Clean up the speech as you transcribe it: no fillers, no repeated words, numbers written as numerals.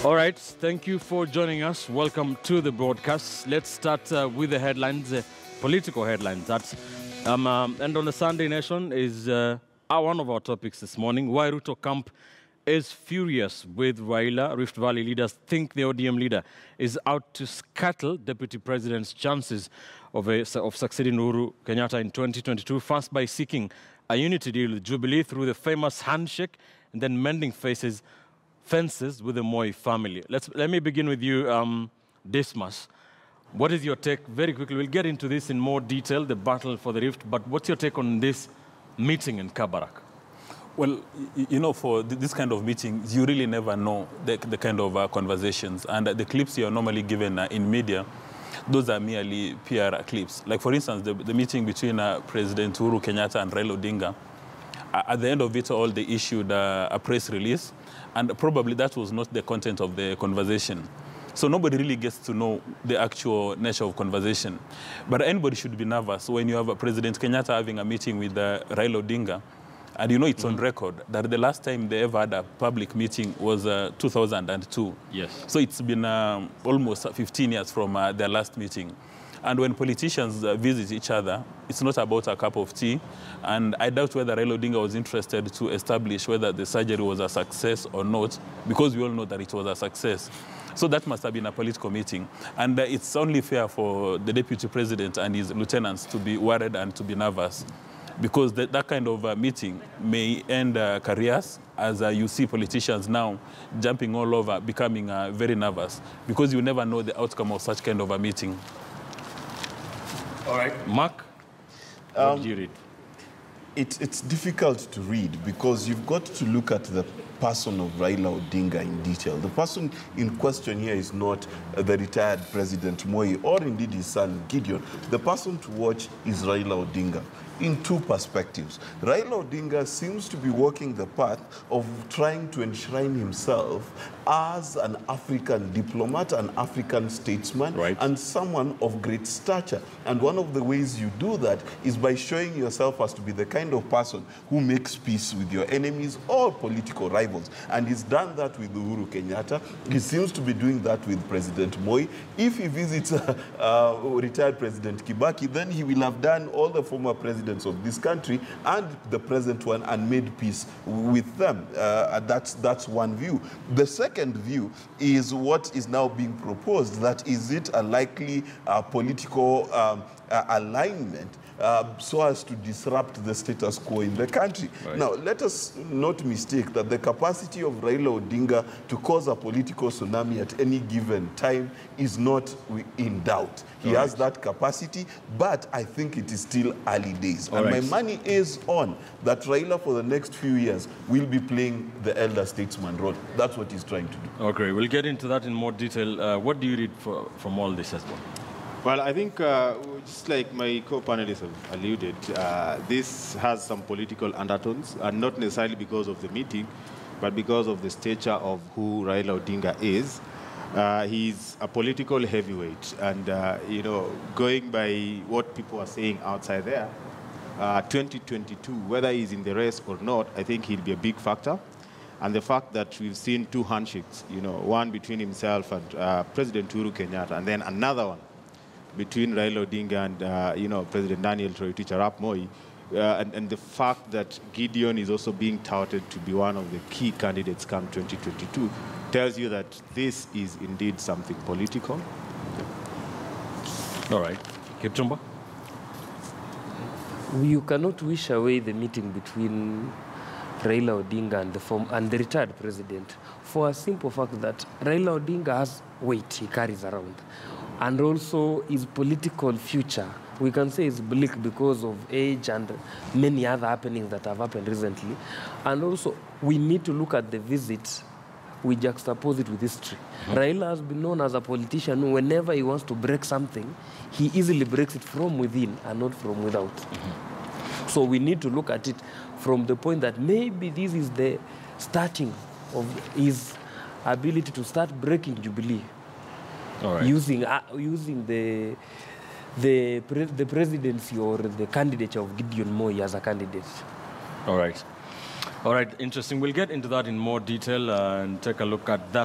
All right, thank you for joining us. Welcome to the broadcast. Let's start with the headlines, political headlines. And on the Sunday Nation is one of our topics this morning. Why Ruto camp is furious with Raila. Rift Valley leaders think the ODM leader is out to scuttle Deputy President's chances of succeeding Uhuru Kenyatta in 2022, first by seeking a unity deal with Jubilee through the famous handshake, and then mending fences with the Moi family. Let me begin with you, Dismus. What is your take? Very quickly, we'll get into this in more detail, the battle for the Rift, but what's your take on this meeting in Kabarak? Well, you know, for this kind of meetings, you really never know the kind of conversations. And the clips you are normally given in media, those are merely PR clips. Like, for instance, the meeting between President Uhuru Kenyatta and Raila Odinga, at the end of it all, they issued a press release, and probably that was not the content of the conversation. So nobody really gets to know the actual nature of conversation. But anybody should be nervous when you have President Kenyatta having a meeting with Raila Odinga, and you know it's on record that the last time they ever had a public meeting was 2002. Yes. So it's been almost 15 years from their last meeting. And when politicians visit each other, it's not about a cup of tea. And I doubt whether Raila Odinga was interested to establish whether the surgery was a success or not, because we all know that it was a success. So that must have been a political meeting. And it's only fair for the Deputy President and his lieutenants to be worried and to be nervous, because that kind of meeting may end careers, as you see politicians now jumping all over, becoming very nervous, because you never know the outcome of such kind of a meeting. All right. Mark, what did you read? It's difficult to read because you've got to look at the person of Raila Odinga in detail. The person in question here is not the retired President Moi or indeed his son Gideon. The person to watch is Raila Odinga in two perspectives. Raila Odinga seems to be walking the path of trying to enshrine himself as an African diplomat, an African statesman, right, and someone of great stature. And one of the ways you do that is by showing yourself as to be the kind of person who makes peace with your enemies or political rivals. And he's done that with Uhuru Kenyatta. He seems to be doing that with President Moi. If he visits retired President Kibaki, then he will have done all the former presidents of this country and the present one and made peace with them. That's one view. The second view is what is now being proposed, that is it a likely political alignment so as to disrupt the status quo in the country. Right. Now, let us not mistake that the capacity of Raila Odinga to cause a political tsunami at any given time is not in doubt. He has that capacity, but I think it is still early days. And my money is on that Raila for the next few years will be playing the elder statesman role. That's what he's trying to do. Okay, we'll get into that in more detail. What do you read from all this as well? Well, I think, just like my co-panelists have alluded, this has some political undertones, and not necessarily because of the meeting, but because of the stature of who Raila Odinga is. He's a political heavyweight, and, you know, going by what people are saying outside there, 2022, whether he's in the race or not, I think he'll be a big factor. And the fact that we've seen two handshakes, you know, one between himself and President Uhuru Kenyatta, and then another one between Raila Odinga and, you know, President Daniel Toroitich Arap Moi, and the fact that Gideon is also being touted to be one of the key candidates come 2022 tells you that this is indeed something political. All right. Kipchumba? You cannot wish away the meeting between Raila Odinga and the retired president for a simple fact that Raila Odinga has weight he carries around. And also his political future, we can say, is bleak because of age and many other happenings that have happened recently. And also, we need to look at the visit, we juxtapose it with history. Raila has been known as a politician who, whenever he wants to break something, he easily breaks it from within and not from without. So we need to look at it from the point that maybe this is the starting of his ability to start breaking Jubilee. All right. Using the presidency or the candidature of Gideon Moi as a candidate. All right. All right, interesting. We'll get into that in more detail and take a look at that.